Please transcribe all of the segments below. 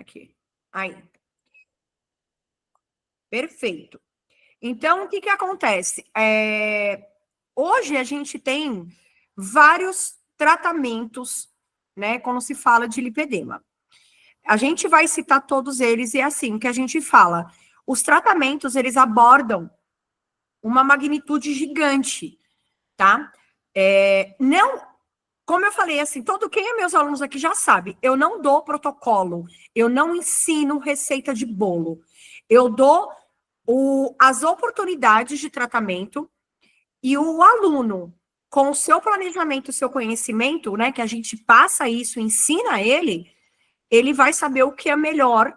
Aqui. Aí. Perfeito. Então, o que acontece? Hoje a gente tem vários tratamentos, né, quando se fala de lipedema. A gente vai citar todos eles e é assim que a gente fala. Os tratamentos, eles abordam uma magnitude gigante, tá? Não, como eu falei, assim, quem é meus alunos aqui já sabe, eu não dou protocolo, eu não ensino receita de bolo, eu dou as oportunidades de tratamento e o aluno, com o seu planejamento, o seu conhecimento, né, que a gente passa isso, ensina ele vai saber o que é melhor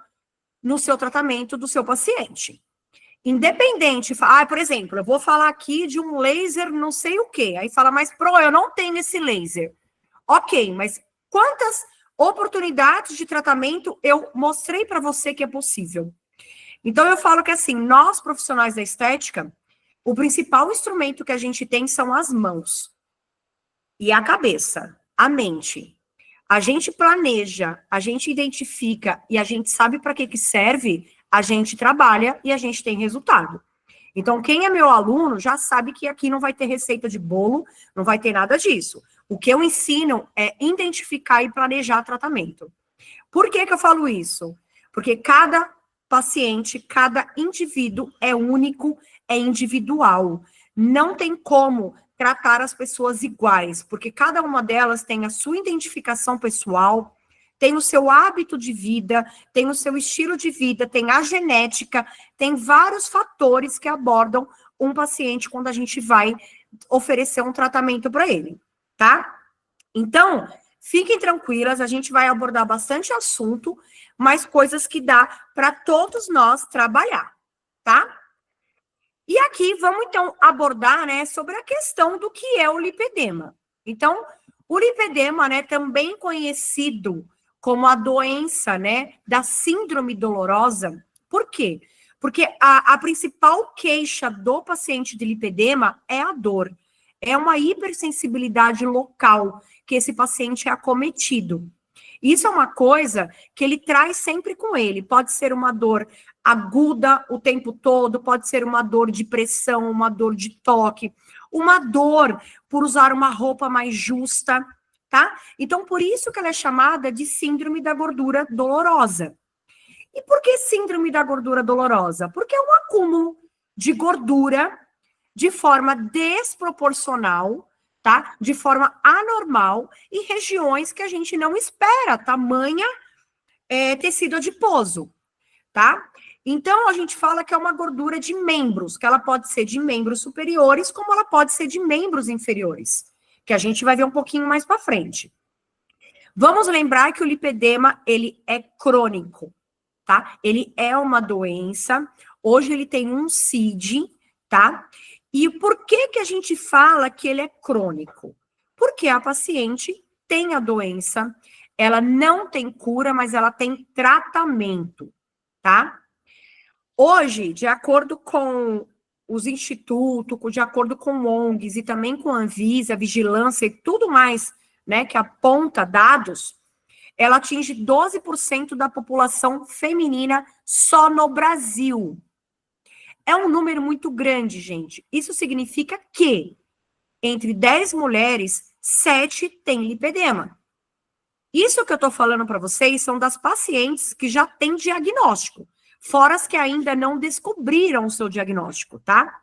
no seu tratamento do seu paciente. Independente, por exemplo, eu vou falar aqui de um laser não sei o quê, aí fala, mas eu não tenho esse laser. Ok, mas quantas oportunidades de tratamento eu mostrei para você que é possível? Então, eu falo que, assim, nós, profissionais da estética, o principal instrumento que a gente tem são as mãos e a cabeça, a mente. A gente planeja, a gente identifica e a gente sabe para que serve, a gente trabalha e a gente tem resultado. Então, quem é meu aluno já sabe que aqui não vai ter receita de bolo, não vai ter nada disso. O que eu ensino é identificar e planejar tratamento. Por que eu falo isso? Porque cada paciente, cada indivíduo é único, é individual. Não tem como tratar as pessoas iguais, porque cada uma delas tem a sua identificação pessoal, tem o seu hábito de vida, tem o seu estilo de vida, tem a genética, tem vários fatores que abordam um paciente quando a gente vai oferecer um tratamento para ele, tá? Então, fiquem tranquilas, a gente vai abordar bastante assunto, mas coisas que dá para todos nós trabalhar, tá? E aqui vamos então abordar, né, sobre a questão do que é o lipedema. Então, o lipedema, né, também conhecido como a doença, né, da síndrome dolorosa. Por quê? Porque a principal queixa do paciente de lipedema é a dor. É uma hipersensibilidade local que esse paciente é acometido. Isso é uma coisa que ele traz sempre com ele. Pode ser uma dor aguda o tempo todo, pode ser uma dor de pressão, uma dor de toque, uma dor por usar uma roupa mais justa, tá? Então, por isso que ela é chamada de síndrome da gordura dolorosa. E por que síndrome da gordura dolorosa? Porque é um acúmulo de gordura de forma desproporcional, tá? De forma anormal, em regiões que a gente não espera, tamanha tecido adiposo, tá? Então, a gente fala que é uma gordura de membros, que ela pode ser de membros superiores, como ela pode ser de membros inferiores, que a gente vai ver um pouquinho mais para frente. Vamos lembrar que o lipedema, ele é crônico, tá? Ele é uma doença, hoje ele tem um CID, tá? E por que a gente fala que ele é crônico? Porque a paciente tem a doença, ela não tem cura, mas ela tem tratamento, tá? Hoje, de acordo com os institutos, de acordo com ONGs e também com a Anvisa, vigilância e tudo mais, né, que aponta dados, ela atinge 12% da população feminina só no Brasil. É um número muito grande, gente. Isso significa que entre 10 mulheres, 7 têm lipedema. Isso que eu estou falando para vocês são das pacientes que já têm diagnóstico, fora as que ainda não descobriram o seu diagnóstico, tá?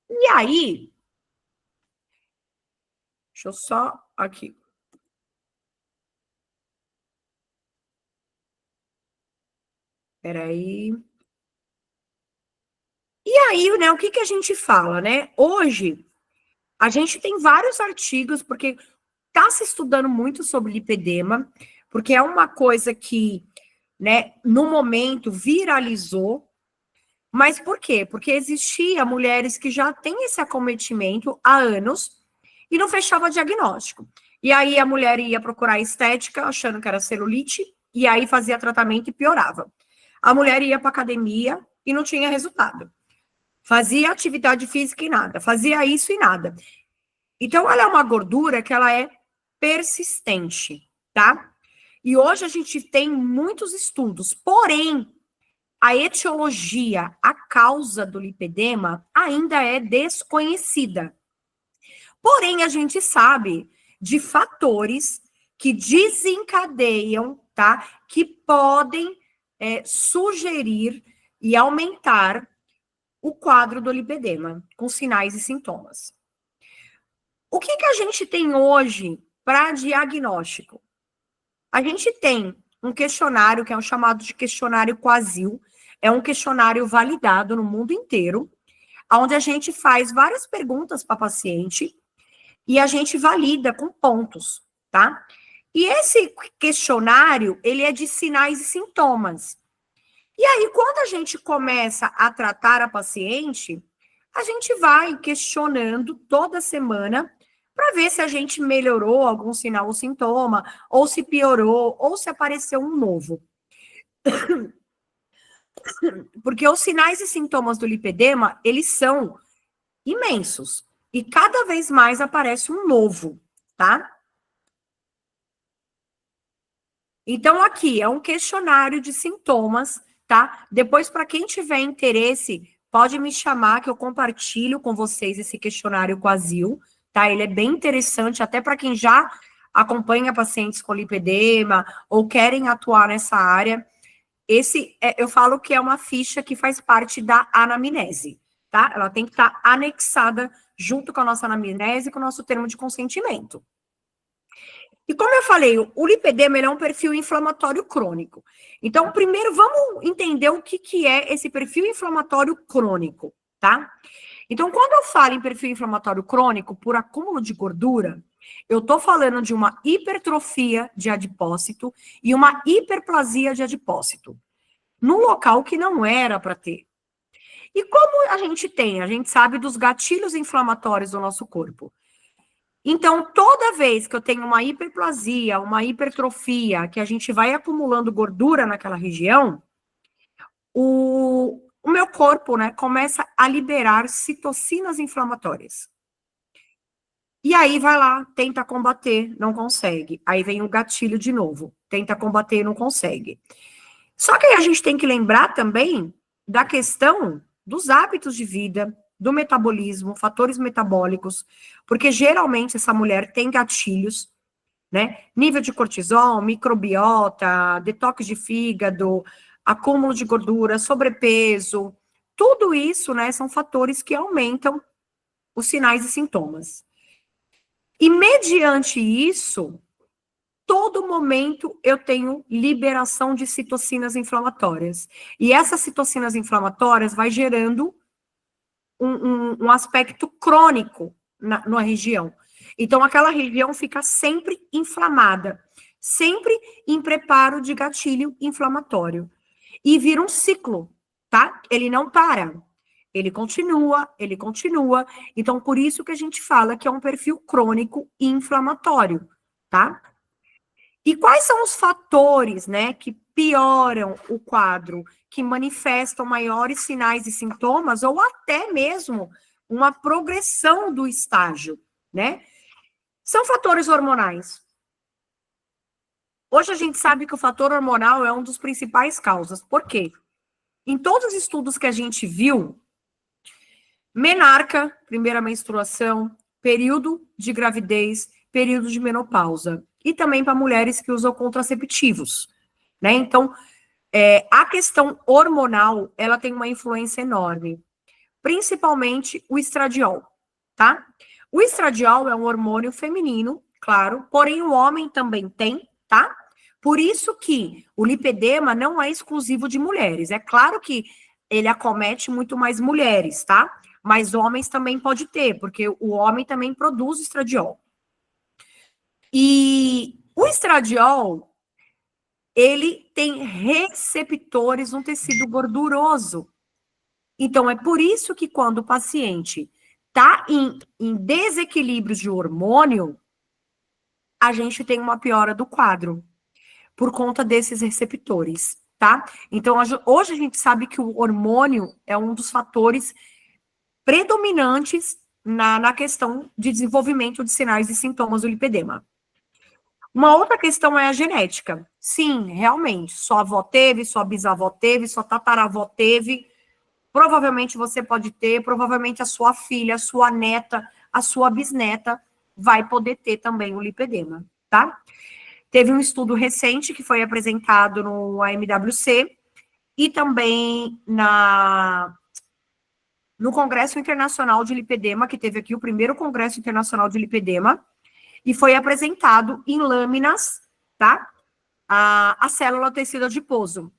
E aí, deixa eu só aqui. Peraí. E aí, né, o que a gente fala, né? Hoje, a gente tem vários artigos, porque está se estudando muito sobre lipedema, porque é uma coisa que, né, no momento viralizou. Mas por quê? Porque existia mulheres que já têm esse acometimento há anos e não fechava diagnóstico. E aí a mulher ia procurar estética, achando que era celulite, e aí fazia tratamento e piorava. A mulher ia para academia e não tinha resultado. Fazia atividade física e nada. Fazia isso e nada. Então, ela é uma gordura que ela é persistente, tá? E hoje a gente tem muitos estudos, porém, a etiologia, a causa do lipedema ainda é desconhecida. Porém, a gente sabe de fatores que desencadeiam, tá? Que podem sugerir e aumentar o quadro do lipedema, com sinais e sintomas. O que a gente tem hoje para diagnóstico? A gente tem um questionário que é um chamado de questionário Quasil, é um questionário validado no mundo inteiro, onde a gente faz várias perguntas para a paciente e a gente valida com pontos, tá? E esse questionário, ele é de sinais e sintomas. E aí, quando a gente começa a tratar a paciente, a gente vai questionando toda semana para ver se a gente melhorou algum sinal ou sintoma, ou se piorou, ou se apareceu um novo. Porque os sinais e sintomas do lipedema, eles são imensos. E cada vez mais aparece um novo, tá? Então, aqui é um questionário de sintomas, tá? Depois, para quem tiver interesse, pode me chamar que eu compartilho com vocês esse questionário Quasil, tá? Ele é bem interessante, até para quem já acompanha pacientes com lipedema ou querem atuar nessa área. Eu falo que é uma ficha que faz parte da anamnese, tá? Ela tem que estar anexada junto com a nossa anamnese e com o nosso termo de consentimento. E como eu falei, o lipedema é um perfil inflamatório crônico. Então, primeiro, vamos entender o que é esse perfil inflamatório crônico, tá? Então, quando eu falo em perfil inflamatório crônico por acúmulo de gordura, eu estou falando de uma hipertrofia de adipócito e uma hiperplasia de adipócito, num local que não era para ter. E como a gente tem? A gente sabe dos gatilhos inflamatórios do nosso corpo. Então, toda vez que eu tenho uma hiperplasia, uma hipertrofia, que a gente vai acumulando gordura naquela região, o meu corpo, né, começa a liberar citocinas inflamatórias. E aí vai lá, tenta combater, não consegue. Aí vem o gatilho de novo, tenta combater, não consegue. Só que aí a gente tem que lembrar também da questão dos hábitos de vida, do metabolismo, fatores metabólicos, porque geralmente essa mulher tem gatilhos, né? Nível de cortisol, microbiota, detox de fígado, acúmulo de gordura, sobrepeso, tudo isso, né, são fatores que aumentam os sinais e sintomas. E mediante isso, todo momento eu tenho liberação de citocinas inflamatórias. E essas citocinas inflamatórias vai gerando um aspecto crônico na região. Então, aquela região fica sempre inflamada, sempre em preparo de gatilho inflamatório. E vira um ciclo, tá? Ele não para. Ele continua, ele continua. Então, por isso que a gente fala que é um perfil crônico inflamatório, tá? E quais são os fatores, né, que pioram o quadro, que manifestam maiores sinais e sintomas, ou até mesmo uma progressão do estágio, né? São fatores hormonais. Hoje a gente sabe que o fator hormonal é um dos principais causas. Por quê? Em todos os estudos que a gente viu, menarca, primeira menstruação, período de gravidez, período de menopausa. E também para mulheres que usam contraceptivos, né? Então, a questão hormonal, ela tem uma influência enorme. Principalmente o estradiol, tá? O estradiol é um hormônio feminino, claro, porém o homem também tem, tá? Por isso que o lipedema não é exclusivo de mulheres. É claro que ele acomete muito mais mulheres, tá? Mas homens também pode ter, porque o homem também produz estradiol. E o estradiol, ele tem receptores no tecido gorduroso. Então, é por isso que quando o paciente está em desequilíbrio de hormônio, a gente tem uma piora do quadro, por conta desses receptores, tá? Então, hoje a gente sabe que o hormônio é um dos fatores predominantes na questão de desenvolvimento de sinais e sintomas do lipedema. Uma outra questão é a genética. Sim, realmente, sua avó teve, sua bisavó teve, sua tataravó teve, provavelmente você pode ter, provavelmente a sua filha, a sua neta, a sua bisneta vai poder ter também o lipedema, tá? Teve um estudo recente que foi apresentado no AMWC e também no Congresso Internacional de Lipedema, que teve aqui o primeiro Congresso Internacional de Lipedema, e foi apresentado em lâminas, tá? A célula tecido adiposo,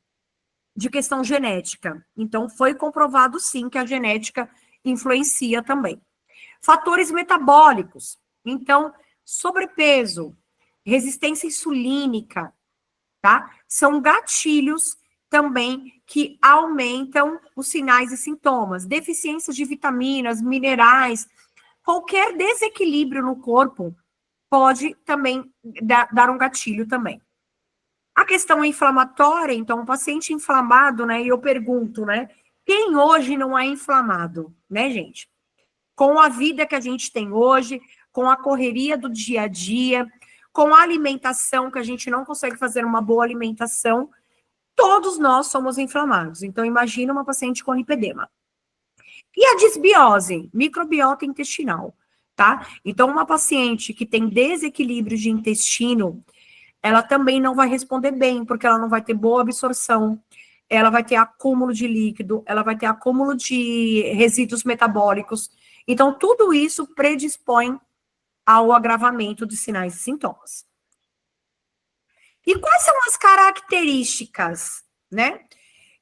de questão genética. Então, foi comprovado, sim, que a genética influencia também. Fatores metabólicos. Então, sobrepeso, resistência insulínica, tá? São gatilhos também que aumentam os sinais e sintomas. Deficiências de vitaminas, minerais, qualquer desequilíbrio no corpo pode também dar um gatilho também. A questão inflamatória, então, o paciente inflamado, né? E eu pergunto, né? Quem hoje não é inflamado, né, gente? Com a vida que a gente tem hoje, com a correria do dia a dia, com a alimentação, que a gente não consegue fazer uma boa alimentação, todos nós somos inflamados. Então, imagina uma paciente com lipedema. E a disbiose, microbiota intestinal, tá? Então, uma paciente que tem desequilíbrio de intestino, ela também não vai responder bem, porque ela não vai ter boa absorção, ela vai ter acúmulo de líquido, ela vai ter acúmulo de resíduos metabólicos. Então, tudo isso predispõe ao agravamento de sinais e sintomas. E quais são as características, né?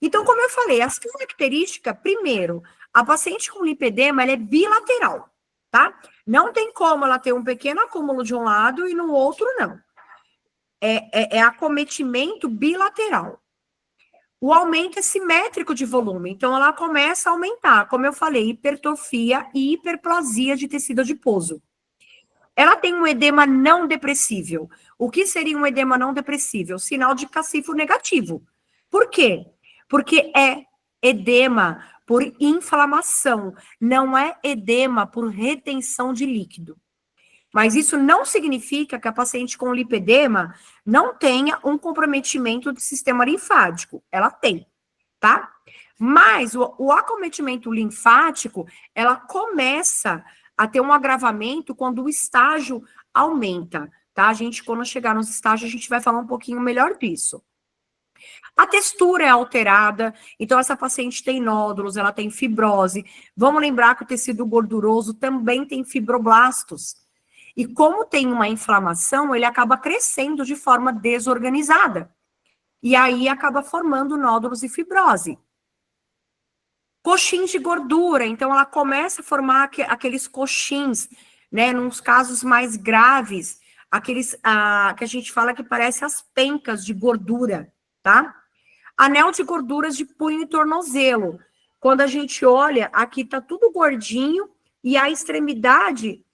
Então, como eu falei, as características, primeiro, a paciente com lipedema, ela é bilateral, tá? Não tem como ela ter um pequeno acúmulo de um lado e no outro não. É acometimento bilateral. O aumento é simétrico de volume, então ela começa a aumentar, como eu falei, hipertrofia e hiperplasia de tecido adiposo. Ela tem um edema não depressível. O que seria um edema não depressível? Sinal de cacifo negativo. Por quê? Porque é edema por inflamação, não é edema por retenção de líquido. Mas isso não significa que a paciente com lipedema não tenha um comprometimento do sistema linfático. Ela tem, tá? Mas o acometimento linfático, ela começa a ter um agravamento quando o estágio aumenta, tá? A gente, quando chegar nos estágios, a gente vai falar um pouquinho melhor disso. A textura é alterada, então essa paciente tem nódulos, ela tem fibrose. Vamos lembrar que o tecido gorduroso também tem fibroblastos. E como tem uma inflamação, ele acaba crescendo de forma desorganizada. E aí acaba formando nódulos e fibrose. Coxins de gordura, então ela começa a formar aqueles coxins, né? Nos casos mais graves, aqueles que a gente fala que parece as pencas de gordura, tá? Anel de gorduras de punho e tornozelo. Quando a gente olha, aqui tá tudo gordinho e a extremidade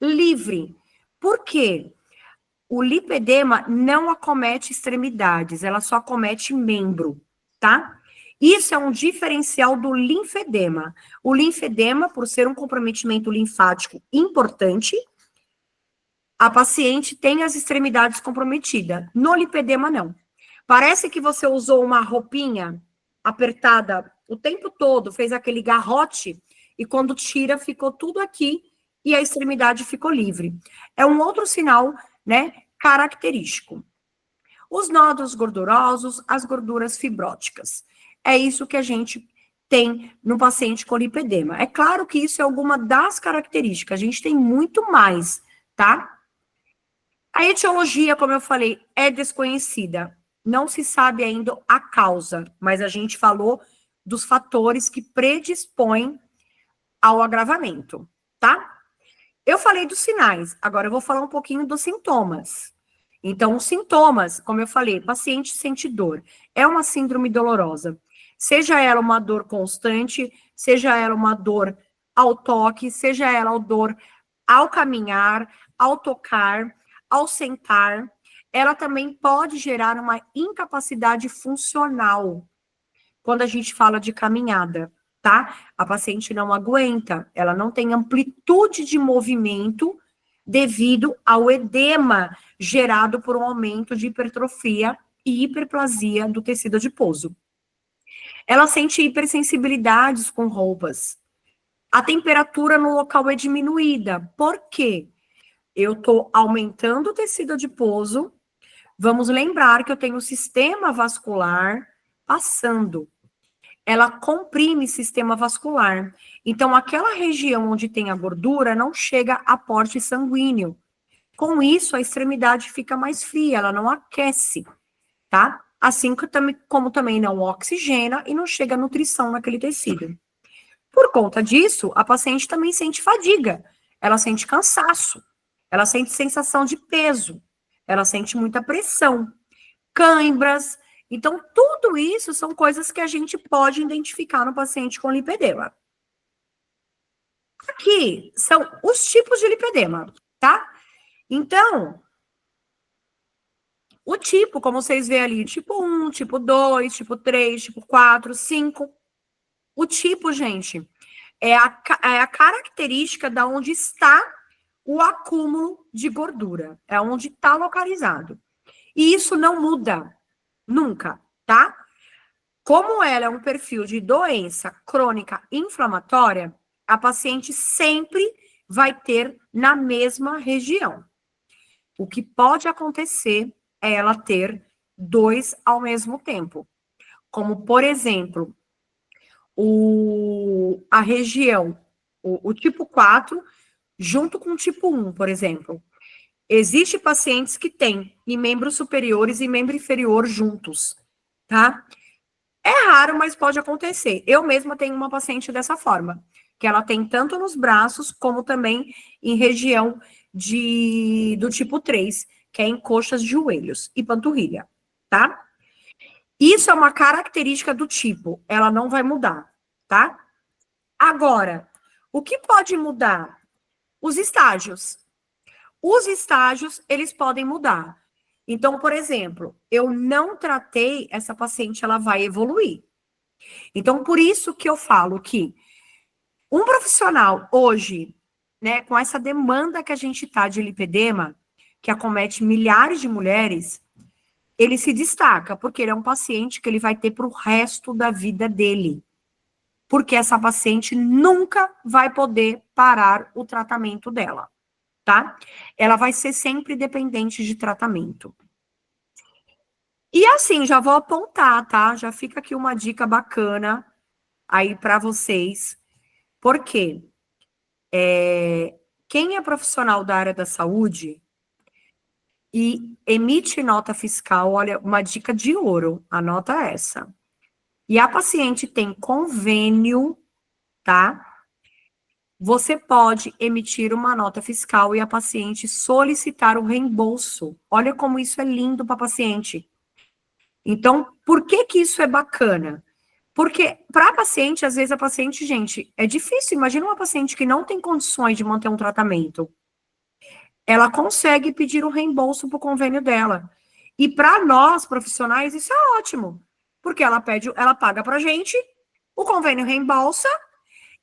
livre. Por quê? O lipedema não acomete extremidades, ela só acomete membro, tá? Isso é um diferencial do linfedema. O linfedema, por ser um comprometimento linfático importante, a paciente tem as extremidades comprometidas. No lipedema, não. Parece que você usou uma roupinha apertada o tempo todo, fez aquele garrote, e quando tira, ficou tudo aqui, e a extremidade ficou livre. É um outro sinal, né, característico. Os nódulos gordurosos, as gorduras fibróticas. É isso que a gente tem no paciente com lipedema. É claro que isso é alguma das características, a gente tem muito mais, tá? A etiologia, como eu falei, é desconhecida. Não se sabe ainda a causa, mas a gente falou dos fatores que predispõem ao agravamento, tá? Eu falei dos sinais, agora eu vou falar um pouquinho dos sintomas. Então, os sintomas, como eu falei, paciente sente dor. É uma síndrome dolorosa. Seja ela uma dor constante, seja ela uma dor ao toque, seja ela uma dor ao caminhar, ao tocar, ao sentar. Ela também pode gerar uma incapacidade funcional quando a gente fala de caminhada, tá? A paciente não aguenta, ela não tem amplitude de movimento, devido ao edema gerado por um aumento de hipertrofia e hiperplasia do tecido adiposo. Ela sente hipersensibilidades com roupas. A temperatura no local é diminuída. Por quê? Eu estou aumentando o tecido adiposo. Vamos lembrar que eu tenho o sistema vascular passando. Ela comprime o sistema vascular. Então, aquela região onde tem a gordura não chega a porte sanguíneo. Com isso, a extremidade fica mais fria, ela não aquece, tá? Assim como também não oxigena e não chega nutrição naquele tecido. Por conta disso, a paciente também sente fadiga, ela sente cansaço, ela sente sensação de peso, ela sente muita pressão, cãibras. Então, tudo isso são coisas que a gente pode identificar no paciente com lipedema. Aqui são os tipos de lipedema, tá? Então, o tipo, como vocês veem ali, tipo 1, tipo 2, tipo 3, tipo 4, 5. O tipo, gente, é a característica da onde está o acúmulo de gordura. É onde está localizado. E isso não muda nunca, tá? Como ela é um perfil de doença crônica inflamatória, a paciente sempre vai ter na mesma região. O que pode acontecer é ela ter 2 ao mesmo tempo. Como, por exemplo, a região, o tipo 4, junto com o tipo 1, por exemplo. Existem pacientes que têm em membros superiores e membro inferior juntos, tá? É raro, mas pode acontecer. Eu mesma tenho uma paciente dessa forma, que ela tem tanto nos braços, como também em região do tipo 3, que é em coxas, joelhos e panturrilha, tá? Isso é uma característica do tipo, ela não vai mudar, tá? Agora, o que pode mudar? Os estágios. Os estágios, eles podem mudar. Então, por exemplo, eu não tratei, essa paciente, ela vai evoluir. Então, por isso que eu falo que um profissional hoje, né, com essa demanda que a gente tá de lipedema, que acomete milhares de mulheres, ele se destaca, porque ele é um paciente que ele vai ter para o resto da vida dele. Porque essa paciente nunca vai poder parar o tratamento dela, tá? Ela vai ser sempre dependente de tratamento. E assim, já vou apontar, tá? Já fica aqui uma dica bacana aí para vocês. Por quê? Quem é profissional da área da saúde e emite nota fiscal, olha, uma dica de ouro, anota essa. E a paciente tem convênio, tá? Você pode emitir uma nota fiscal e a paciente solicitar o reembolso. Olha como isso é lindo para a paciente. Então, por que que isso é bacana? Porque para a paciente, às vezes a paciente, gente, é difícil. Imagina uma paciente que não tem condições de manter um tratamento. Ela consegue pedir o reembolso para o convênio dela. E para nós, profissionais, isso é ótimo. Porque ela paga para a gente, o convênio reembolsa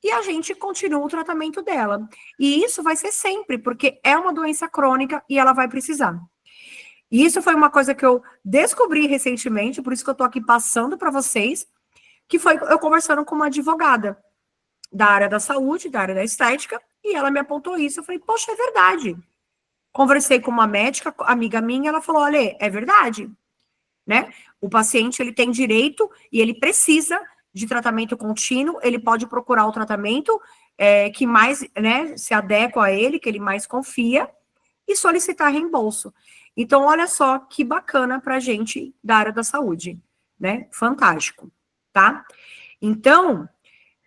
e a gente continua o tratamento dela. E isso vai ser sempre, porque é uma doença crônica e ela vai precisar. E isso foi uma coisa que eu descobri recentemente, por isso que eu tô aqui passando para vocês, que foi eu conversando com uma advogada da área da saúde, da área da estética, e ela me apontou isso. Eu falei, poxa, é verdade. Conversei com uma médica, amiga minha, ela falou, olha, é verdade, né? O paciente, ele tem direito e ele precisa de tratamento contínuo, ele pode procurar o tratamento que mais, né, se adequa a ele, que ele mais confia, e solicitar reembolso. Então, olha só que bacana para a gente da área da saúde, né? Fantástico, tá? Então,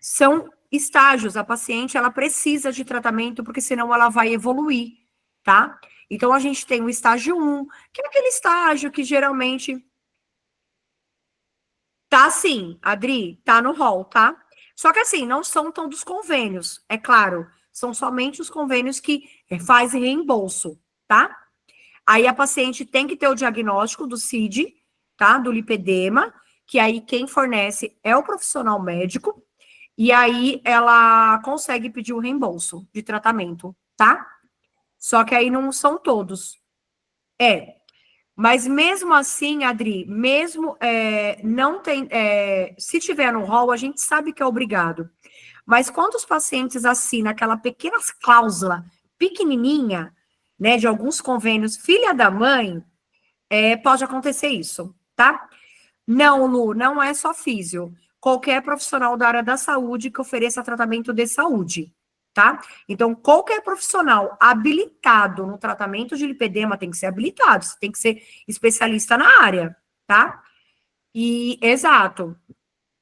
são estágios. A paciente, ela precisa de tratamento, porque senão ela vai evoluir, tá? Então, a gente tem o estágio 1, que é aquele estágio que geralmente tá assim, Adri, tá no rol, tá? Só que assim, não são todos os convênios, é claro. São somente os convênios que fazem reembolso, tá? Aí a paciente tem que ter o diagnóstico do CID, tá? Do lipedema, que aí quem fornece é o profissional médico, e aí ela consegue pedir o reembolso de tratamento, tá? Só que aí não são todos. Mas mesmo assim, Adri, mesmo não tem. Se tiver no rol, a gente sabe que é obrigado. Mas quando os pacientes assinam aquela pequena cláusula pequenininha, né, de alguns convênios, filha da mãe, pode acontecer isso, tá? Não, Lu, não é só físio. Qualquer profissional da área da saúde que ofereça tratamento de saúde, tá? Então, qualquer profissional habilitado no tratamento de lipedema tem que ser habilitado, você tem que ser especialista na área, tá? E, exato,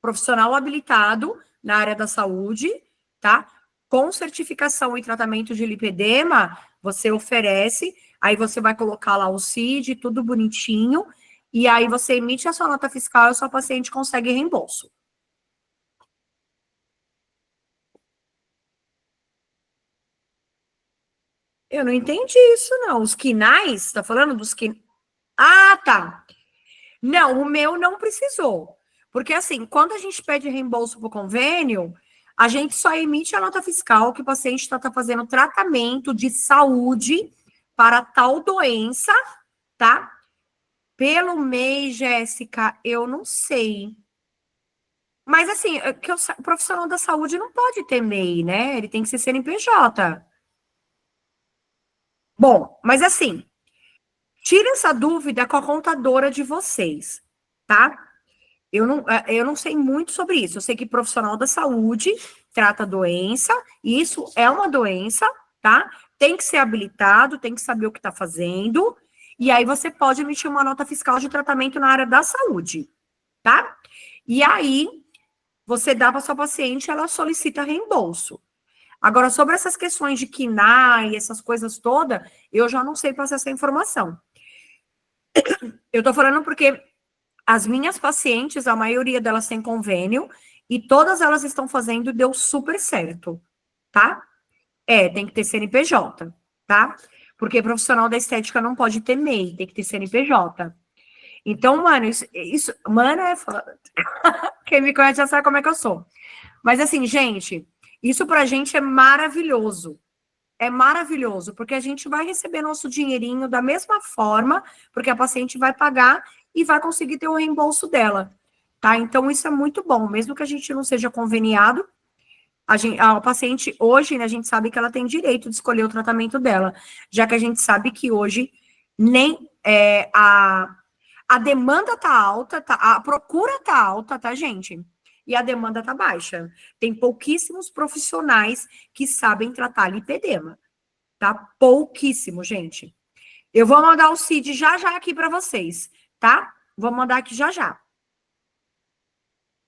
profissional habilitado na área da saúde, tá? Com certificação em tratamento de lipedema, você oferece, aí você vai colocar lá o CID, tudo bonitinho, e aí você emite a sua nota fiscal e a sua paciente consegue reembolso. Eu não entendi isso, não. Os quinais, tá falando dos quinais? Ah, tá. Não, o meu não precisou. Porque, assim, quando a gente pede reembolso para o convênio, a gente só emite a nota fiscal que o paciente está fazendo tratamento de saúde para tal doença, tá? Pelo MEI, Jéssica, eu não sei. Mas, assim, o profissional da saúde não pode ter MEI, né? Ele tem que ser CNPJ. Bom, mas assim, tira essa dúvida com a contadora de vocês, tá? Eu não sei muito sobre isso. Eu sei que profissional da saúde trata doença, e isso é uma doença, tá? Tem que ser habilitado, tem que saber o que está fazendo, e aí você pode emitir uma nota fiscal de tratamento na área da saúde, tá? E aí você dá para sua paciente, ela solicita reembolso. Agora, sobre essas questões de KNAI, essas coisas todas, eu já não sei passar essa informação. Eu tô falando porque as minhas pacientes, a maioria delas tem convênio, e todas elas estão fazendo, deu super certo, tá? Tem que ter CNPJ, tá? Porque profissional da estética não pode ter MEI, tem que ter CNPJ. Então, mano, mano, é foda. Quem me conhece já sabe como é que eu sou. Mas assim, gente, isso pra gente é maravilhoso. É maravilhoso, porque a gente vai receber nosso dinheirinho da mesma forma, porque a paciente vai pagar e vai conseguir ter o reembolso dela, tá? Então, isso é muito bom, mesmo que a gente não seja conveniado, a paciente, hoje, né, a gente sabe que ela tem direito de escolher o tratamento dela, já que a gente sabe que hoje nem a demanda tá alta, a procura tá alta, tá, gente? E a demanda tá baixa. Tem pouquíssimos profissionais que sabem tratar lipedema, tá? Pouquíssimo, gente. Eu vou mandar o CID já já aqui para vocês, tá? Vou mandar aqui já já.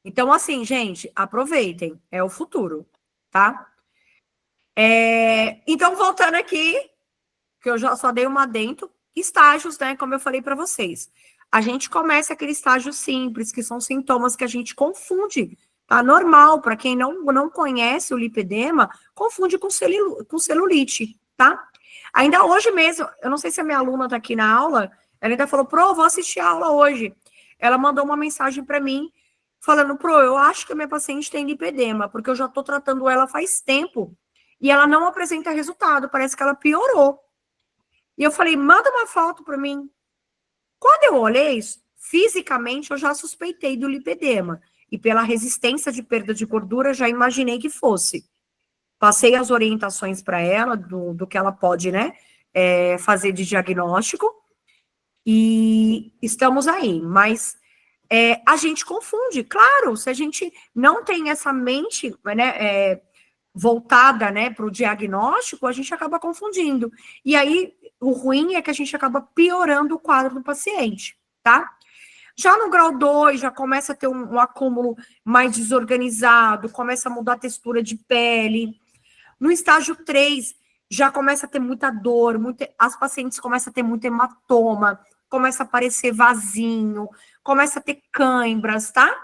Então, assim, gente, aproveitem, é o futuro, tá? Então, voltando aqui, que eu já só dei uma adendo, estágios, né? Como eu falei para vocês. A gente começa aquele estágio simples, que são sintomas que a gente confunde, tá? Normal, para quem não conhece o lipedema, confunde com celulite, tá? Ainda hoje mesmo, eu não sei se a minha aluna está aqui na aula, ela ainda falou, Pro, vou assistir a aula hoje. Ela mandou uma mensagem para mim, falando, Pro, eu acho que a minha paciente tem lipedema, porque eu já estou tratando ela faz tempo, e ela não apresenta resultado, parece que ela piorou. E eu falei, manda uma foto para mim. Quando eu olhei, fisicamente eu já suspeitei do lipedema. E pela resistência de perda de gordura, já imaginei que fosse. Passei as orientações para ela do que ela pode, né, fazer de diagnóstico. E estamos aí. Mas a gente confunde. Claro, se a gente não tem essa mente, né, voltada, né, para o diagnóstico, a gente acaba confundindo. E aí, o ruim é que a gente acaba piorando o quadro do paciente, tá? Já no grau 2, já começa a ter um acúmulo mais desorganizado, começa a mudar a textura de pele. No estágio 3, já começa a ter muita dor, as pacientes começam a ter muito hematoma, começa a aparecer vasinho, começa a ter cãibras, tá?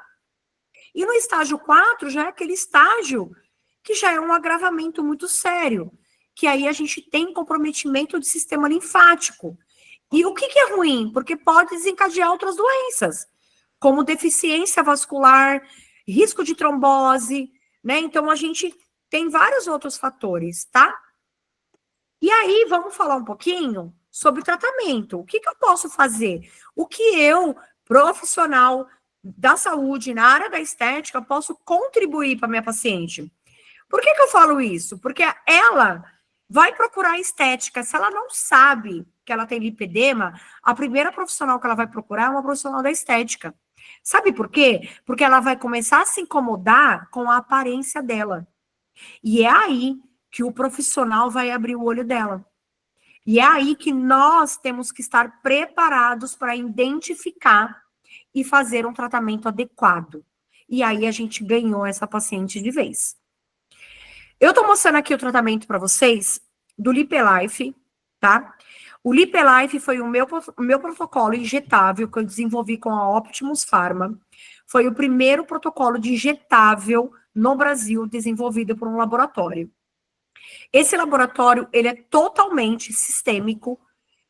E no estágio 4, já é aquele estágio que já é um agravamento muito sério, que aí a gente tem comprometimento do sistema linfático. E o que é ruim? Porque pode desencadear outras doenças, como deficiência vascular, risco de trombose, né? Então, a gente tem vários outros fatores, tá? E aí, vamos falar um pouquinho sobre o tratamento. O que eu posso fazer? O que eu, profissional da saúde, na área da estética, posso contribuir para minha paciente? Por que eu falo isso? Porque ela vai procurar estética. Se ela não sabe que ela tem lipedema, a primeira profissional que ela vai procurar é uma profissional da estética. Sabe por quê? Porque ela vai começar a se incomodar com a aparência dela. E é aí que o profissional vai abrir o olho dela. E é aí que nós temos que estar preparados para identificar e fazer um tratamento adequado. E aí a gente ganhou essa paciente de vez. Eu tô mostrando aqui o tratamento para vocês do Lipelife, tá? O Lipelife foi o meu protocolo injetável que eu desenvolvi com a Optimus Pharma. Foi o primeiro protocolo de injetável no Brasil desenvolvido por um laboratório. Esse laboratório, ele é totalmente sistêmico,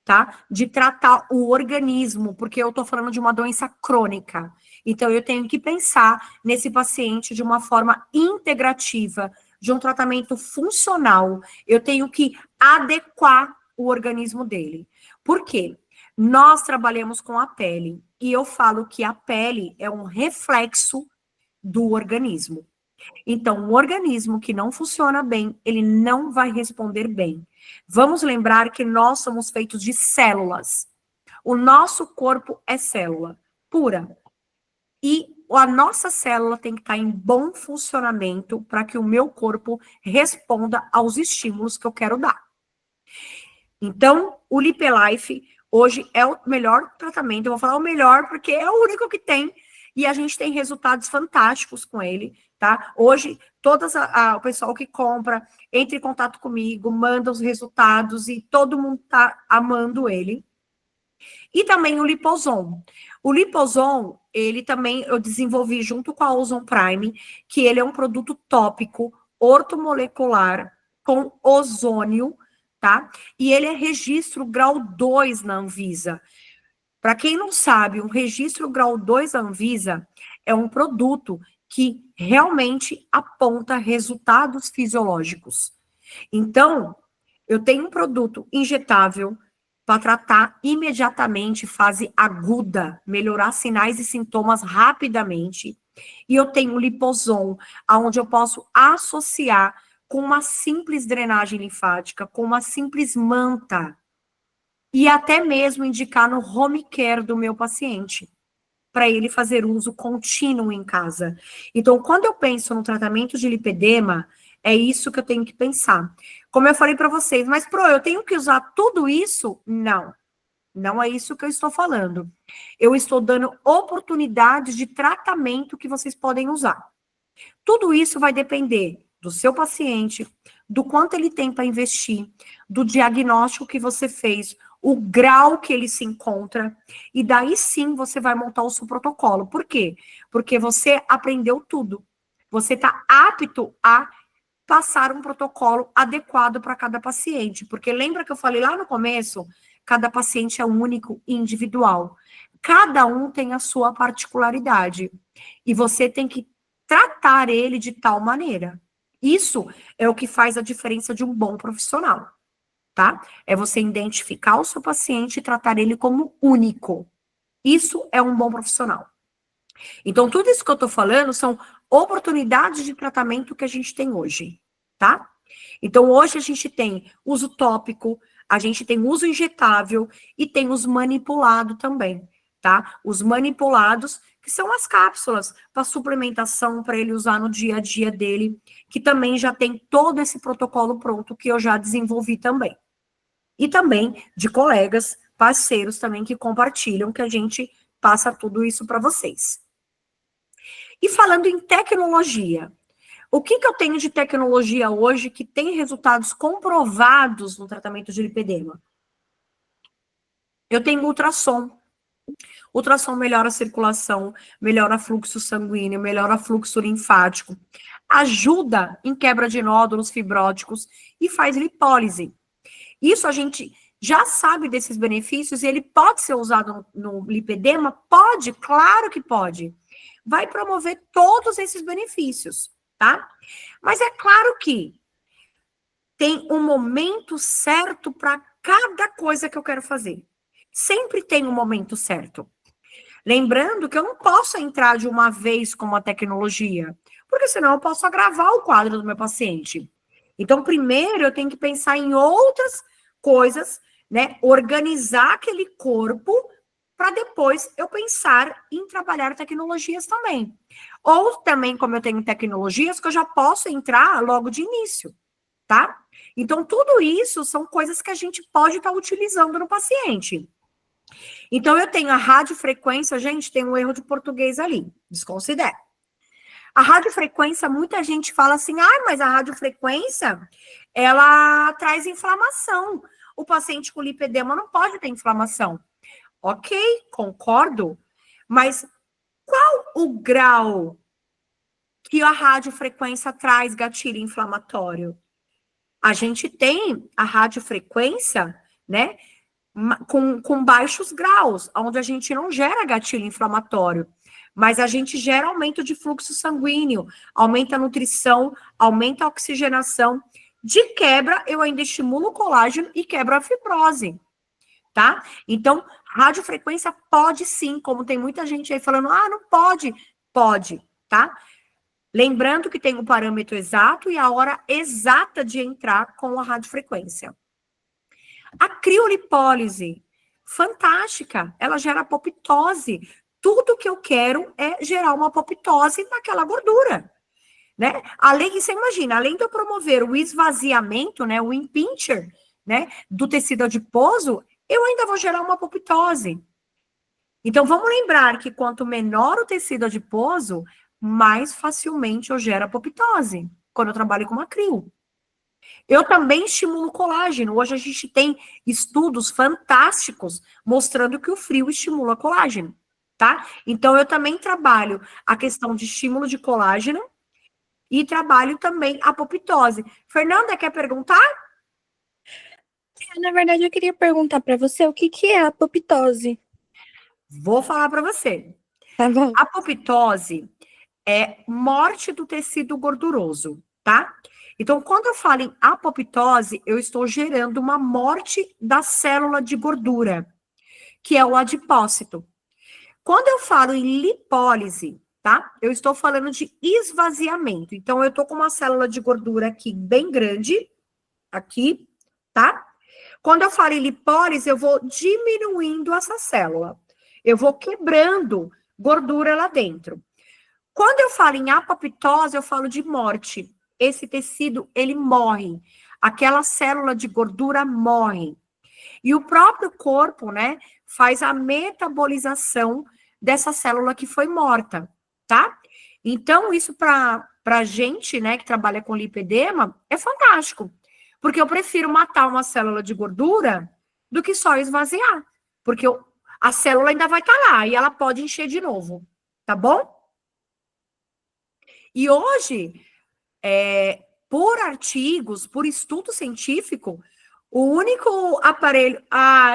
tá? De tratar o organismo, porque eu tô falando de uma doença crônica. Então, eu tenho que pensar nesse paciente de uma forma integrativa, de um tratamento funcional. Eu tenho que adequar o organismo dele. Por quê? Nós trabalhamos com a pele, e eu falo que a pele é um reflexo do organismo. Então, um organismo que não funciona bem, ele não vai responder bem. Vamos lembrar que nós somos feitos de células. O nosso corpo é célula pura. E a nossa célula tem que estar em bom funcionamento para que o meu corpo responda aos estímulos que eu quero dar. Então, o Lipelife hoje é o melhor tratamento. Eu vou falar o melhor porque é o único que tem e a gente tem resultados fantásticos com ele, tá? Hoje, o pessoal que compra entra em contato comigo, manda os resultados e todo mundo tá amando ele. E também o Liposon. O Liposon, ele também eu desenvolvi junto com a Ozon Prime, que ele é um produto tópico ortomolecular com ozônio, tá? E ele é registro grau 2 na Anvisa. Para quem não sabe, um registro grau 2 da Anvisa é um produto que realmente aponta resultados fisiológicos. Então, eu tenho um produto injetável para tratar imediatamente fase aguda, melhorar sinais e sintomas rapidamente. E eu tenho o Liposon, onde eu posso associar com uma simples drenagem linfática, com uma simples manta, e até mesmo indicar no home care do meu paciente, para ele fazer uso contínuo em casa. Então, quando eu penso no tratamento de lipedema, é isso que eu tenho que pensar. Como eu falei para vocês, mas, eu tenho que usar tudo isso? Não. Não é isso que eu estou falando. Eu estou dando oportunidades de tratamento que vocês podem usar. Tudo isso vai depender do seu paciente, do quanto ele tem para investir, do diagnóstico que você fez, o grau que ele se encontra, e daí sim você vai montar o seu protocolo. Por quê? Porque você aprendeu tudo. Você está apto a passar um protocolo adequado para cada paciente. Porque lembra que eu falei lá no começo? Cada paciente é único e individual. Cada um tem a sua particularidade. E você tem que tratar ele de tal maneira. Isso é o que faz a diferença de um bom profissional, tá? É você identificar o seu paciente e tratar ele como único. Isso é um bom profissional. Então, tudo isso que eu estou falando são oportunidades de tratamento que a gente tem hoje, tá? Então, hoje a gente tem uso tópico, a gente tem uso injetável e tem os manipulados também, tá? Os manipulados, que são as cápsulas para suplementação, para ele usar no dia a dia dele, que também já tem todo esse protocolo pronto que eu já desenvolvi também. E também de colegas, parceiros também que compartilham, que a gente passa tudo isso para vocês. E falando em tecnologia, o que eu tenho de tecnologia hoje que tem resultados comprovados no tratamento de lipedema? Eu tenho ultrassom. Ultrassom melhora a circulação, melhora fluxo sanguíneo, melhora fluxo linfático, ajuda em quebra de nódulos fibróticos e faz lipólise. Isso a gente já sabe desses benefícios e ele pode ser usado no lipedema? Pode, claro que pode. Vai promover todos esses benefícios, tá? Mas é claro que tem um momento certo para cada coisa que eu quero fazer. Sempre tem um momento certo. Lembrando que eu não posso entrar de uma vez com uma tecnologia, porque senão eu posso agravar o quadro do meu paciente. Então, primeiro eu tenho que pensar em outras coisas, né? Organizar aquele corpo para depois eu pensar em trabalhar tecnologias também. Ou também, como eu tenho tecnologias, que eu já posso entrar logo de início, tá? Então, tudo isso são coisas que a gente pode estar utilizando no paciente. Então, eu tenho a radiofrequência, gente, tem um erro de português ali, desconsidere. A radiofrequência, muita gente fala assim, mas a radiofrequência, ela traz inflamação. O paciente com lipedema não pode ter inflamação. Ok, concordo, mas qual o grau que a radiofrequência traz gatilho inflamatório? A gente tem a radiofrequência, né, com baixos graus, onde a gente não gera gatilho inflamatório, mas a gente gera aumento de fluxo sanguíneo, aumenta a nutrição, aumenta a oxigenação. De quebra, eu ainda estimulo o colágeno e quebro a fibrose, tá? Então, radiofrequência pode sim, como tem muita gente aí falando, não pode. Pode, tá? Lembrando que tem o parâmetro exato e a hora exata de entrar com a radiofrequência. A criolipólise, fantástica, ela gera apoptose. Tudo que eu quero é gerar uma apoptose naquela gordura, né? Além, você imagina, além de eu promover o esvaziamento, né, o impincher, né, do tecido adiposo, eu ainda vou gerar uma apoptose. Então, vamos lembrar que quanto menor o tecido adiposo, mais facilmente eu gero apoptose, quando eu trabalho com uma crio. Eu também estimulo colágeno. Hoje a gente tem estudos fantásticos mostrando que o frio estimula colágeno, tá? Então, eu também trabalho a questão de estímulo de colágeno e trabalho também a apoptose. Fernanda, quer perguntar? Na verdade, eu queria perguntar para você o que que é a apoptose. Vou falar para você. Tá bom. A apoptose é morte do tecido gorduroso, tá? Então, quando eu falo em apoptose, eu estou gerando uma morte da célula de gordura, que é o adipócito. Quando eu falo em lipólise, tá? Eu estou falando de esvaziamento. Então, eu estou com uma célula de gordura aqui bem grande, aqui, tá? Quando eu falo em lipólise, eu vou diminuindo essa célula. Eu vou quebrando gordura lá dentro. Quando eu falo em apoptose, eu falo de morte. Esse tecido, ele morre. Aquela célula de gordura morre. E o próprio corpo, né, faz a metabolização dessa célula que foi morta, tá? Então, isso para a gente, né, que trabalha com lipedema, é fantástico. Porque eu prefiro matar uma célula de gordura do que só esvaziar. Porque a célula ainda vai estar lá e ela pode encher de novo, tá bom? E hoje, por artigos, por estudo científico, o único aparelho.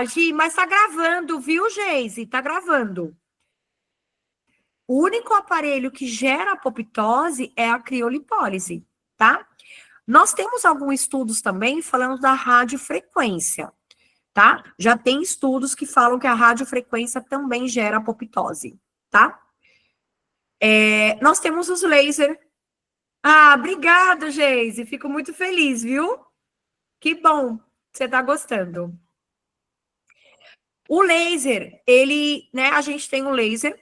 Gi, mas tá gravando, viu, Geise? Tá gravando. O único aparelho que gera apoptose é a criolipólise, tá? Nós temos alguns estudos também falando da radiofrequência, tá? Já tem estudos que falam que a radiofrequência também gera apoptose, tá? Nós temos os laser. Obrigada, Geise. Fico muito feliz, viu? Que bom que você está gostando. O laser, ele, né, a gente tem o laser,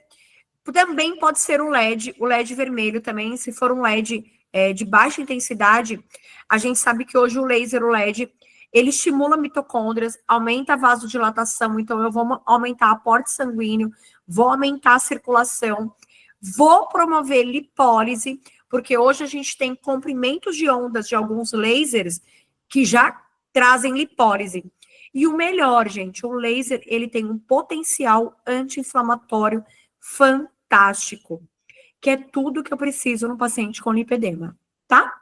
também pode ser o LED vermelho também, se for um LED de baixa intensidade, a gente sabe que hoje o laser, o LED, ele estimula mitocôndrias, aumenta a vasodilatação, então eu vou aumentar aporte sanguíneo, vou aumentar a circulação, vou promover lipólise, porque hoje a gente tem comprimentos de ondas de alguns lasers que já trazem lipólise. E o melhor, gente, o laser, ele tem um potencial anti-inflamatório fantástico, que é tudo que eu preciso no paciente com lipedema, tá?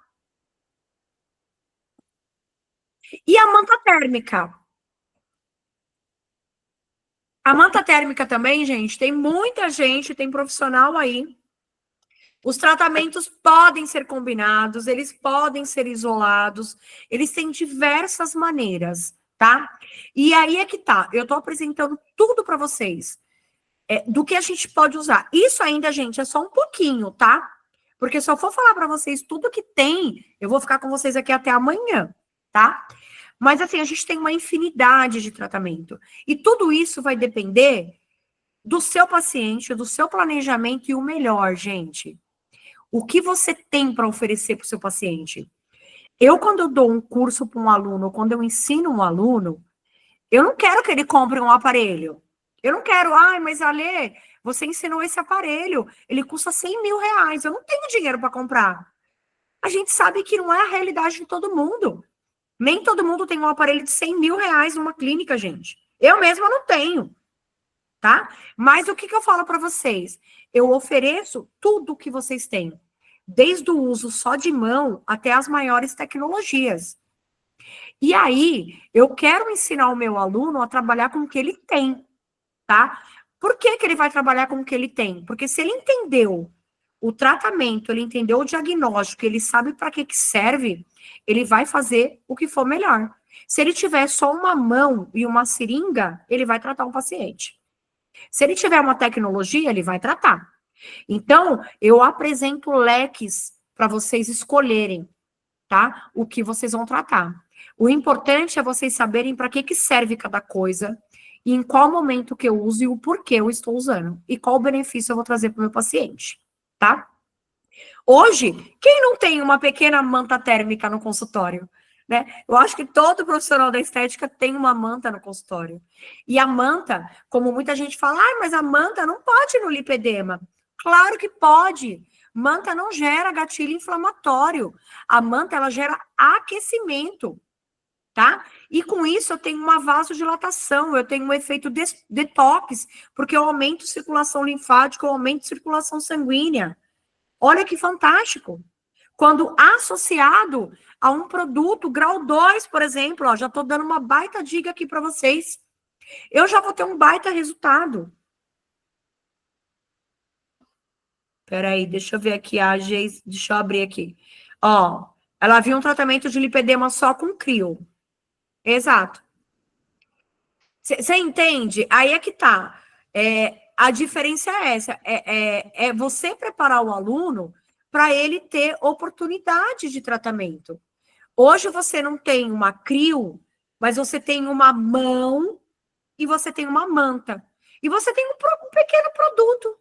E a manta térmica? A manta térmica também, gente, tem muita gente, tem profissional aí Os tratamentos podem ser combinados, eles podem ser isolados, eles têm diversas maneiras, tá? E aí é que tá, eu tô apresentando tudo para vocês, do que a gente pode usar. Isso ainda, gente, é só um pouquinho, tá? Porque se eu for falar para vocês tudo que tem, eu vou ficar com vocês aqui até amanhã, tá? Mas assim, a gente tem uma infinidade de tratamento. E tudo isso vai depender do seu paciente, do seu planejamento e o melhor, gente. O que você tem para oferecer para o seu paciente? Quando eu dou um curso para um aluno, quando eu ensino um aluno, eu não quero que ele compre um aparelho. Eu não quero, mas Alê, você ensinou esse aparelho, ele custa 100 mil reais, eu não tenho dinheiro para comprar. A gente sabe que não é a realidade de todo mundo. Nem todo mundo tem um aparelho de 100 mil reais numa clínica, gente. Eu mesma não tenho, tá? Mas o que eu falo para vocês? Eu ofereço tudo o que vocês têm, desde o uso só de mão até as maiores tecnologias. E aí, eu quero ensinar o meu aluno a trabalhar com o que ele tem, tá? Por que ele vai trabalhar com o que ele tem? Porque se ele entendeu o tratamento, ele entendeu o diagnóstico, ele sabe para que serve, ele vai fazer o que for melhor. Se ele tiver só uma mão e uma seringa, ele vai tratar um paciente. Se ele tiver uma tecnologia, ele vai tratar. Então, eu apresento leques para vocês escolherem, tá? O que vocês vão tratar. O importante é vocês saberem para que serve cada coisa, e em qual momento que eu uso e o porquê eu estou usando, e qual benefício eu vou trazer para o meu paciente, tá? Hoje, quem não tem uma pequena manta térmica no consultório? Né? Eu acho que todo profissional da estética tem uma manta no consultório. E a manta, como muita gente fala, mas a manta não pode no lipedema. Claro que pode. Manta não gera gatilho inflamatório. A manta, ela gera aquecimento, tá? E com isso eu tenho uma vasodilatação, eu tenho um efeito detox, porque eu aumento circulação linfática, eu aumento circulação sanguínea. Olha que fantástico. Quando associado a um produto grau 2, por exemplo, ó, já estou dando uma baita dica aqui para vocês. Eu já vou ter um baita resultado. Peraí, deixa eu ver aqui a Geis, deixa eu abrir aqui. Ó, ela viu um tratamento de lipedema só com crio. Exato. Você entende? Aí é que tá. A diferença é essa. É você preparar o aluno para ele ter oportunidade de tratamento. Hoje você não tem uma crio, mas você tem uma mão e você tem uma manta. E você tem um pequeno produto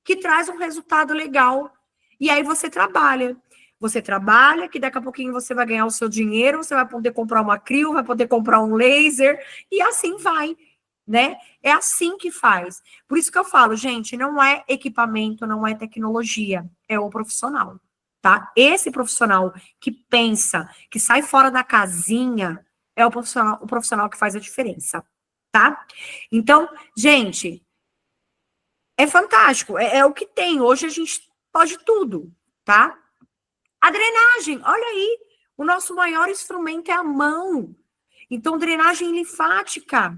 que traz um resultado legal. E aí você trabalha. Você trabalha, que daqui a pouquinho você vai ganhar o seu dinheiro, você vai poder comprar uma crio, vai poder comprar um laser, e assim vai, né? É assim que faz. Por isso que eu falo, gente, não é equipamento, não é tecnologia, é o profissional, tá? Esse profissional que pensa, que sai fora da casinha, é o profissional que faz a diferença, tá? Então, gente, é fantástico, é o que tem. Hoje a gente pode tudo, tá? A drenagem, olha aí, o nosso maior instrumento é a mão. Então, drenagem linfática,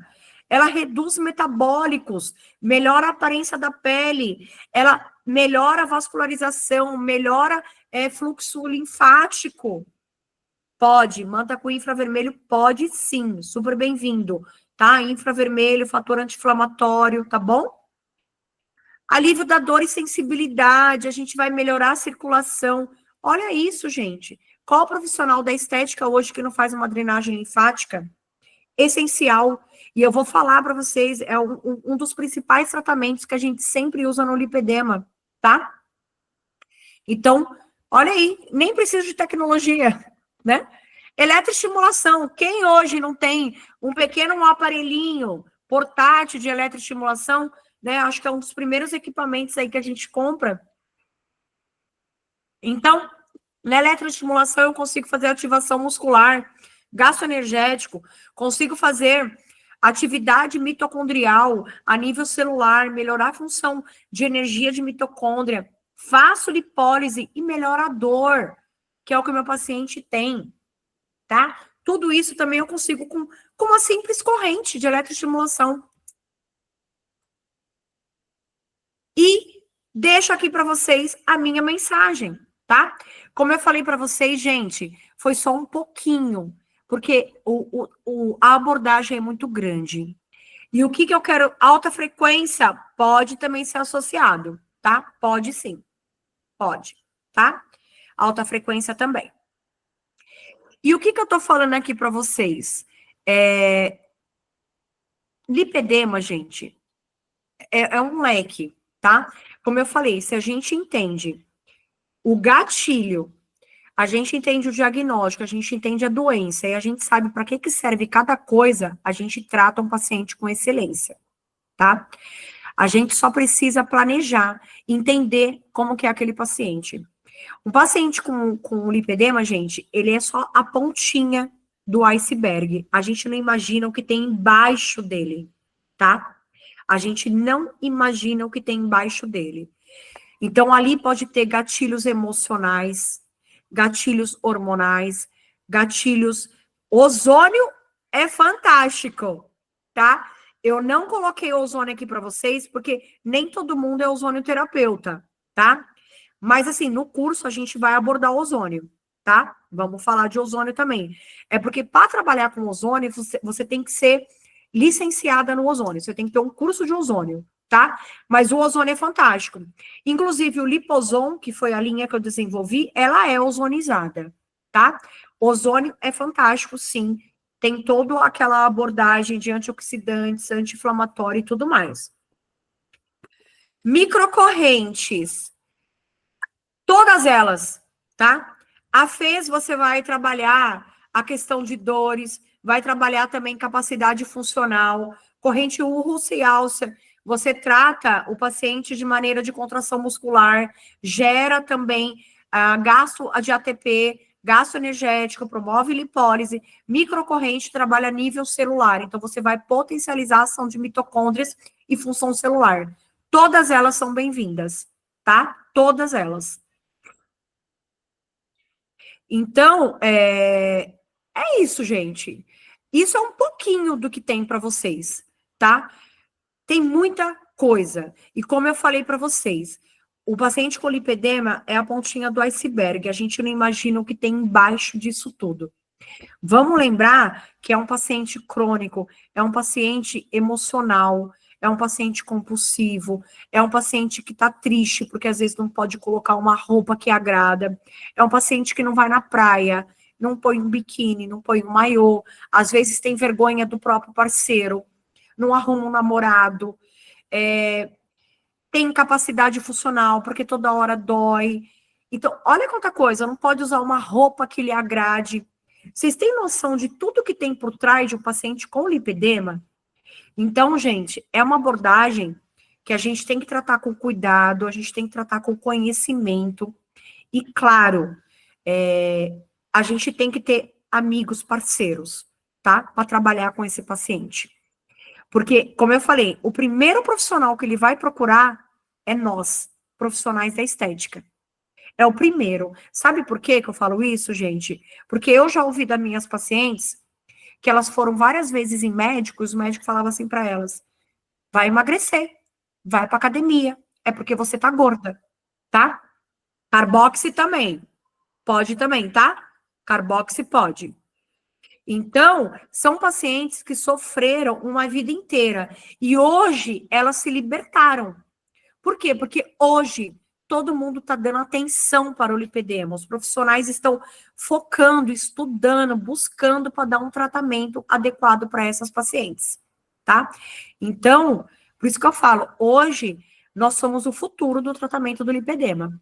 ela reduz metabólicos, melhora a aparência da pele, ela melhora a vascularização, melhora fluxo linfático. Pode, manta com infravermelho, pode sim, super bem-vindo, tá? Infravermelho, fator anti-inflamatório, tá bom? Alívio da dor e sensibilidade, a gente vai melhorar a circulação. Olha isso, gente. Qual profissional da estética hoje que não faz uma drenagem linfática? Essencial. E eu vou falar para vocês, é um dos principais tratamentos que a gente sempre usa no lipedema, tá? Então, olha aí, nem precisa de tecnologia, né? Eletroestimulação. Quem hoje não tem um pequeno aparelhinho portátil de eletroestimulação, né? Acho que é um dos primeiros equipamentos aí que a gente compra. Então, na eletroestimulação eu consigo fazer ativação muscular, gasto energético, consigo fazer atividade mitocondrial a nível celular, melhorar a função de energia de mitocôndria, faço lipólise e melhora a dor, que é o que o meu paciente tem, tá? Tudo isso também eu consigo com uma simples corrente de eletroestimulação. E deixo aqui para vocês a minha mensagem, tá? Como eu falei para vocês, gente, foi só um pouquinho, porque a abordagem é muito grande. E o que eu quero? Alta frequência pode também ser associado, tá? Pode sim, pode, tá? Alta frequência também. E o que eu tô falando aqui para vocês? Lipedema, gente, é um leque, tá? Como eu falei, se a gente entende o gatilho, a gente entende o diagnóstico, a gente entende a doença e a gente sabe para que serve cada coisa, a gente trata um paciente com excelência, tá? A gente só precisa planejar, entender como que é aquele paciente. Um paciente com lipedema, gente, ele é só a pontinha do iceberg. A gente não imagina o que tem embaixo dele, tá? A gente não imagina o que tem embaixo dele. Então, ali pode ter gatilhos emocionais, gatilhos hormonais, gatilhos. Ozônio é fantástico, tá? Eu não coloquei ozônio aqui para vocês, porque nem todo mundo é ozonioterapeuta, tá? Mas, assim, no curso a gente vai abordar ozônio, tá? Vamos falar de ozônio também. É porque para trabalhar com ozônio, você tem que ser licenciada no ozônio, você tem que ter um curso de ozônio, tá? Mas o ozônio é fantástico. Inclusive, o Liposon, que foi a linha que eu desenvolvi, ela é ozonizada, tá? Ozônio é fantástico, sim. Tem toda aquela abordagem de antioxidantes, anti-inflamatório e tudo mais. Microcorrentes. Todas elas, tá? A FES você vai trabalhar a questão de dores, vai trabalhar também capacidade funcional, corrente Urso e Alça, você trata o paciente de maneira de contração muscular, gera também gasto de ATP, gasto energético, promove lipólise, microcorrente trabalha a nível celular, então você vai potencializar a ação de mitocôndrias e função celular. Todas elas são bem-vindas, tá? Todas elas. Então, é isso, gente. Isso é um pouquinho do que tem para vocês, tá? Tem muita coisa. E como eu falei para vocês, o paciente com lipedema é a pontinha do iceberg. A gente não imagina o que tem embaixo disso tudo. Vamos lembrar que é um paciente crônico, é um paciente emocional, é um paciente compulsivo, é um paciente que está triste porque às vezes não pode colocar uma roupa que agrada, é um paciente que não vai na praia, não põe um biquíni, não põe um maiô, às vezes tem vergonha do próprio parceiro, não arruma um namorado, tem incapacidade funcional porque toda hora dói. Então, olha quanta coisa, não pode usar uma roupa que lhe agrade. Vocês têm noção de tudo que tem por trás de um paciente com lipedema? Então, gente, é uma abordagem que a gente tem que tratar com cuidado, a gente tem que tratar com conhecimento. E, claro, a gente tem que ter amigos, parceiros, tá? Para trabalhar com esse paciente. Porque, como eu falei, o primeiro profissional que ele vai procurar é nós, profissionais da estética. É o primeiro. Sabe por que eu falo isso, gente? Porque eu já ouvi das minhas pacientes que elas foram várias vezes em médicos, o médico falava assim para elas: vai emagrecer, vai para academia, é porque você tá gorda, tá? Carboxy também, pode também, tá? Carboxy pode. Então, são pacientes que sofreram uma vida inteira e hoje elas se libertaram. Por quê? Porque hoje todo mundo está dando atenção para o lipedema. Os profissionais estão focando, estudando, buscando para dar um tratamento adequado para essas pacientes, tá? Então, por isso que eu falo, hoje nós somos o futuro do tratamento do lipedema.